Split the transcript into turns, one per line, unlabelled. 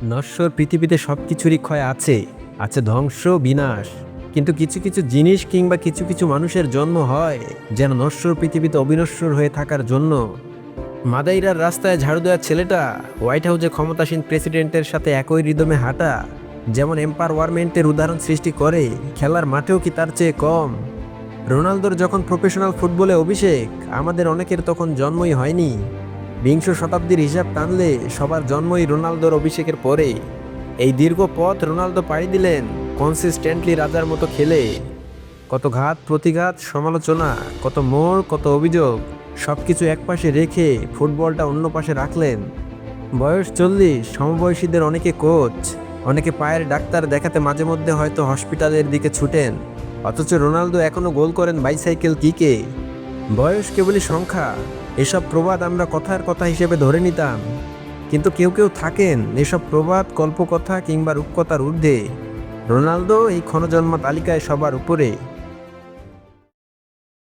নশ্বর পৃথিবীতে সব কিছুরই ক্ষয় আছে, আছে ধ্বংস, বিনাশ। কিন্তু কিছু কিছু জিনিস কিংবা কিছু কিছু মানুষের জন্ম হয় যেন নশ্বর পৃথিবীতে অবিনশ্বর হয়ে থাকার জন্য। মাদাইরার রাস্তায় ঝাড়ু দেওয়ার ছেলেটা হোয়াইট হাউসে ক্ষমতাসীন প্রেসিডেন্টের সাথে একই রিদমে হাঁটা যেমন এম্পাওয়ারমেন্টের উদাহরণ সৃষ্টি করে, খেলার মাঠেও কি তার চেয়ে কম? রোনালদোর যখন প্রফেশনাল ফুটবলে অভিষেক, আমাদের অনেকের তখন জন্মই হয়নি। বিংশ শতাব্দীর হিসাব টানলে সবার জন্মই রোনালদোর অভিষেকের পরে। এই দীর্ঘ পথ রোনালদো পাড়ি দিলেন কনসিস্টেন্টলি রাজার মতো খেলে। কত ঘাত প্রতিঘাত, সমালোচনা, কত মোড়, কত অভিযোগ, সব কিছু একপাশে রেখে ফুটবলটা অন্য পাশে রাখলেন। বয়স 40, সমবয়সীদের অনেকে কোচ, অনেকে পায়ের ডাক্তার দেখাতে মাঝে মধ্যে হয়তো হসপিটালের দিকে ছুটেন। অথচ রোনালদো এখনো গোল করেন বাইসাইকেল কিকে। বয়স কেবলই সংখ্যা, এসব প্রবাদ আমরা কথার কথা হিসেবে ধরে নিতাম। কিন্তু কেউ কেউ থাকেন এসব প্রবাদ, কল্পকথা কিংবা রূপকথার ঊর্ধ্বে। রোনালদো এই ক্ষণজন্মা তালিকায় সবার উপরে।